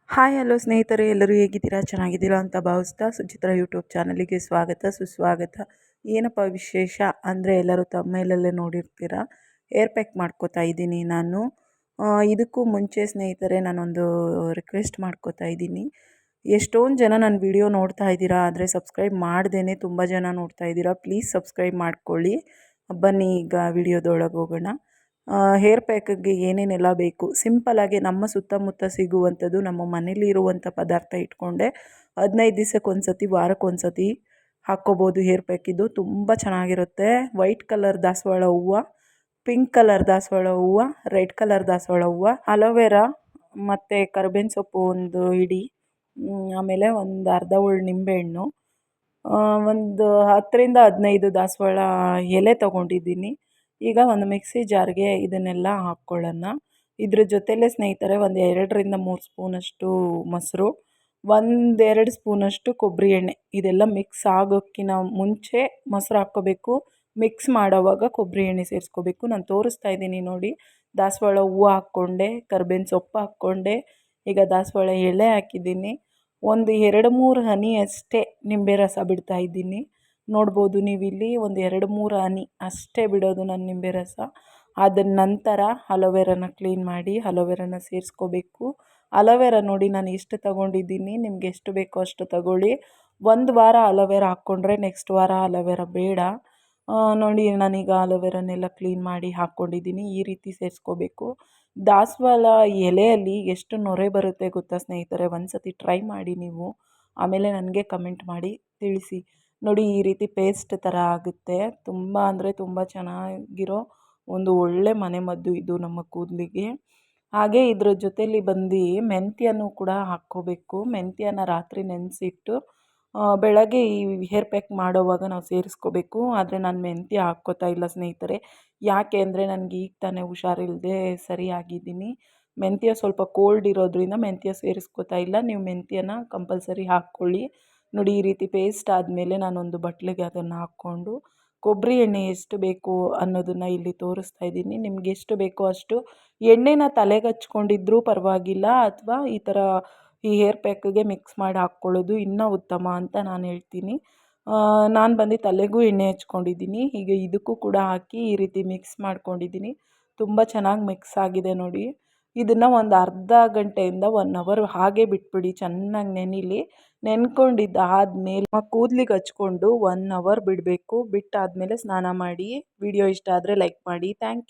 Hi hello ಸ್ನೇಹಿತರೆ, ಎಲ್ಲರೂ ಹೇಗಿದ್ದೀರಾ? ಚೆನ್ನಾಗಿದ್ದೀರಾ ಅಂತ ಭಾವಿಸ್ತಾ ಸುಚಿತ್ರಾ ಯೂಟ್ಯೂಬ್ ಚಾನಲಿಗೆ ಸ್ವಾಗತ ಸುಸ್ವಾಗತ. ಏನಪ್ಪ ವಿಶೇಷ ಅಂದರೆ, ಎಲ್ಲರೂ ತಮ್ಮನೇಲಲ್ಲೇ ನೋಡಿರ್ತೀರಾ, ಹೇರ್ ಪ್ಯಾಕ್ ಮಾಡ್ಕೋತಾ ಇದ್ದೀನಿ ನಾನು. ಇದಕ್ಕೂ ಮುಂಚೆ ಸ್ನೇಹಿತರೆ ನಾನೊಂದು ರಿಕ್ವೆಸ್ಟ್ ಮಾಡ್ಕೋತಾ ಇದ್ದೀನಿ. ಎಷ್ಟೊಂದು ಜನ ನನ್ನ ವಿಡಿಯೋ ನೋಡ್ತಾ ಇದ್ದೀರಾ, ಆದರೆ ಸಬ್ಸ್ಕ್ರೈಬ್ ಮಾಡ್ದೇ ತುಂಬ ಜನ ನೋಡ್ತಾ ಇದ್ದೀರಾ. ಪ್ಲೀಸ್ ಸಬ್ಸ್ಕ್ರೈಬ್ ಮಾಡ್ಕೊಳ್ಳಿ. ಬನ್ನಿ ಈಗ ವಿಡಿಯೋದೊಳಗೆ ಹೋಗೋಣ. ಹೇರ್ ಪ್ಯಾಕಿಗೆ ಏನೇನೆಲ್ಲ ಬೇಕು, ಸಿಂಪಲ್ಲಾಗಿ ನಮ್ಮ ಸುತ್ತಮುತ್ತ ಸಿಗುವಂಥದ್ದು, ನಮ್ಮ ಮನೇಲಿ ಇರುವಂಥ ಪದಾರ್ಥ ಇಟ್ಕೊಂಡೆ 15 ದಿವಸಕ್ಕೊಂದು ಸತಿ, ವಾರಕ್ಕೊಂದು ಸತಿ ಹಾಕ್ಕೋಬೋದು. ಹೇರ್ ಪ್ಯಾಕಿದ್ದು ತುಂಬ ಚೆನ್ನಾಗಿರುತ್ತೆ. ವೈಟ್ ಕಲರ್ ದಾಸವಾಳ ಹೂವು, ಪಿಂಕ್ ಕಲರ್ ದಾಸವಾಳ ಹೂವು, ರೆಡ್ ಕಲರ್ ದಾಸವಾಳ ಹೂವು, ಅಲೋವೆರಾ ಮತ್ತು ಕರ್ಬೇವಿನ ಸೊಪ್ಪು ಒಂದು ಹಿಡಿ, ಆಮೇಲೆ ಒಂದು ಅರ್ಧ ಉಳ್ಳು ನಿಂಬೆಹಣ್ಣು, ಒಂದು 10 ರಿಂದ 15 ದಾಸವಾಳ ಎಲೆ ತೊಗೊಂಡಿದ್ದೀನಿ. ಈಗ ಒಂದು ಮಿಕ್ಸಿ ಜಾರ್ಗೆ ಇದನ್ನೆಲ್ಲ ಹಾಕ್ಕೊಳ್ಳೋಣ. ಇದ್ರ ಜೊತೆಲೇ ಸ್ನೇಹಿತರೆ ಒಂದು 2 ರಿಂದ 3 ಸ್ಪೂನಷ್ಟು ಮೊಸರು, 1-2 ಸ್ಪೂನಷ್ಟು ಕೊಬ್ಬರಿ ಎಣ್ಣೆ, ಇದೆಲ್ಲ ಮಿಕ್ಸ್ ಆಗೋಕ್ಕಿಂತ ಮುಂಚೆ ಮೊಸರು ಹಾಕ್ಕೋಬೇಕು. ಮಿಕ್ಸ್ ಮಾಡೋವಾಗ ಕೊಬ್ಬರಿ ಎಣ್ಣೆ ಸೇರಿಸ್ಕೋಬೇಕು. ನಾನು ತೋರಿಸ್ತಾ ಇದ್ದೀನಿ ನೋಡಿ. ದಾಸವಾಳ ಹೂವು ಹಾಕ್ಕೊಂಡೆ, ಕರ್ಬೇವಿನ ಸೊಪ್ಪು ಹಾಕ್ಕೊಂಡೆ, ಈಗ ದಾಸವಾಳ ಎಲೆ ಹಾಕಿದ್ದೀನಿ. ಒಂದು 2-3 ಹನಿ ಅಷ್ಟೇ ನಿಂಬೆ ರಸ ಬಿಡ್ತಾ ಇದ್ದೀನಿ. ನೋಡ್ಬೋದು ನೀವಿಲ್ಲಿ, ಒಂದು 2-3 ಹನಿ ಅಷ್ಟೇ ಬಿಡೋದು ನಾನು ನಿಂಬೆ ರಸ. ಅದ ನಂತರ ಅಲೋವೆರಾನ ಕ್ಲೀನ್ ಮಾಡಿ ಅಲೋವೆರಾನ ಸೇರಿಸ್ಕೋಬೇಕು. ಅಲೋವೆರಾ ನೋಡಿ ನಾನು ಎಷ್ಟು ತಗೊಂಡಿದ್ದೀನಿ, ನಿಮ್ಗೆ ಎಷ್ಟು ಬೇಕೋ ಅಷ್ಟು ತಗೊಳ್ಳಿ. ಒಂದು ವಾರ ಅಲೋವೆರಾ ಹಾಕ್ಕೊಂಡ್ರೆ ನೆಕ್ಸ್ಟ್ ವಾರ ಅಲೋವೆರಾ ಬೇಡ. ನೋಡಿ ನಾನೀಗ ಅಲೋವೆರಾನೆಲ್ಲ ಕ್ಲೀನ್ ಮಾಡಿ ಹಾಕ್ಕೊಂಡಿದ್ದೀನಿ. ಈ ರೀತಿ ಸೇರಿಸ್ಕೋಬೇಕು. ದಾಸವಾಳ ಎಲೆಯಲ್ಲಿ ಎಷ್ಟು ನೊರೆ ಬರುತ್ತೆ ಗೊತ್ತಾ ಸ್ನೇಹಿತರೆ? ಒಂದು ಸತಿ ಟ್ರೈ ಮಾಡಿ ನೀವು, ಆಮೇಲೆ ನನಗೆ ಕಮೆಂಟ್ ಮಾಡಿ ತಿಳಿಸಿ. ನೋಡಿ ಈ ರೀತಿ ಪೇಸ್ಟ್ ಥರ ಆಗುತ್ತೆ. ತುಂಬ ಅಂದರೆ ತುಂಬ ಚೆನ್ನಾಗಿರೋ ಒಂದು ಒಳ್ಳೆ ಮನೆಮದ್ದು ಇದು ನಮ್ಮ ಕೂದಲಿಗೆ. ಹಾಗೆ ಇದ್ರ ಜೊತೇಲಿ ಬಂದು ಮೆಂತ್ಯನೂ ಕೂಡ ಹಾಕ್ಕೋಬೇಕು. ಮೆಂತ್ಯನ ರಾತ್ರಿ ನೆನೆಸಿಟ್ಟು ಬೆಳಗ್ಗೆ ಈ ಹೇರ್ ಪ್ಯಾಕ್ ಮಾಡೋವಾಗ ನಾವು ಸೇರಿಸ್ಕೋಬೇಕು. ಆದರೆ ನಾನು ಮೆಂತ್ಯ ಹಾಕ್ಕೋತಾ ಇಲ್ಲ ಸ್ನೇಹಿತರೆ. ಯಾಕೆ ಅಂದರೆ ನನಗೆ ಈಗ ತಾನೇ ಹುಷಾರಿಲ್ಲದೆ ಸರಿಯಾಗಿದ್ದೀನಿ. ಮೆಂತ್ಯ ಸ್ವಲ್ಪ ಕೋಲ್ಡ್ ಇರೋದ್ರಿಂದ ಮೆಂತ್ಯ ಸೇರಿಸ್ಕೋತಾ ಇಲ್ಲ. ನೀವು ಮೆಂತ್ಯನ ಕಂಪಲ್ಸರಿ ಹಾಕ್ಕೊಳ್ಳಿ. ನೋಡಿ ಈ ರೀತಿ ಪೇಸ್ಟ್ ಆದಮೇಲೆ ನಾನೊಂದು ಬಟ್ಲಿಗೆ ಅದನ್ನು ಹಾಕ್ಕೊಂಡು, ಕೊಬ್ಬರಿ ಎಣ್ಣೆ ಎಷ್ಟು ಬೇಕು ಅನ್ನೋದನ್ನು ಇಲ್ಲಿ ತೋರಿಸ್ತಾ ಇದ್ದೀನಿ. ನಿಮ್ಗೆ ಎಷ್ಟು ಬೇಕೋ ಅಷ್ಟು ಎಣ್ಣೆನ ತಲೆಗೆ ಹಚ್ಕೊಂಡಿದ್ರೂ ಪರವಾಗಿಲ್ಲ, ಅಥವಾ ಈ ಥರ ಈ ಹೇರ್ ಪ್ಯಾಕಿಗೆ ಮಿಕ್ಸ್ ಮಾಡಿ ಹಾಕ್ಕೊಳ್ಳೋದು ಇನ್ನೂ ಉತ್ತಮ ಅಂತ ನಾನು ಹೇಳ್ತೀನಿ. ನಾನು ಬಂದು ತಲೆಗೂ ಎಣ್ಣೆ ಹಚ್ಕೊಂಡಿದ್ದೀನಿ. ಈಗ ಇದಕ್ಕೂ ಕೂಡ ಹಾಕಿ ಈ ರೀತಿ ಮಿಕ್ಸ್ ಮಾಡ್ಕೊಂಡಿದ್ದೀನಿ. ತುಂಬ ಚೆನ್ನಾಗಿ ಮಿಕ್ಸ್ ಆಗಿದೆ ನೋಡಿ. ಇದನ್ನು ಒಂದು ಅರ್ಧ ಗಂಟೆಯಿಂದ 1 ಅವರ್ ಹಾಗೆ ಬಿಟ್ಬಿಡಿ, ಚೆನ್ನಾಗಿ ನೆನಿಲಿ. ನೆನ್ಕೊಂಡಿದ್ದಾದಮೇಲೆ ಕೂದಲಿಗೆ ಹಚ್ಕೊಂಡು 1 ಅವರ್ ಬಿಡಬೇಕು. ಬಿಟ್ಟಾದಮೇಲೆ ಸ್ನಾನ ಮಾಡಿ. ವಿಡಿಯೋ ಇಷ್ಟ ಆದರೆ ಲೈಕ್ ಮಾಡಿ. Thank you.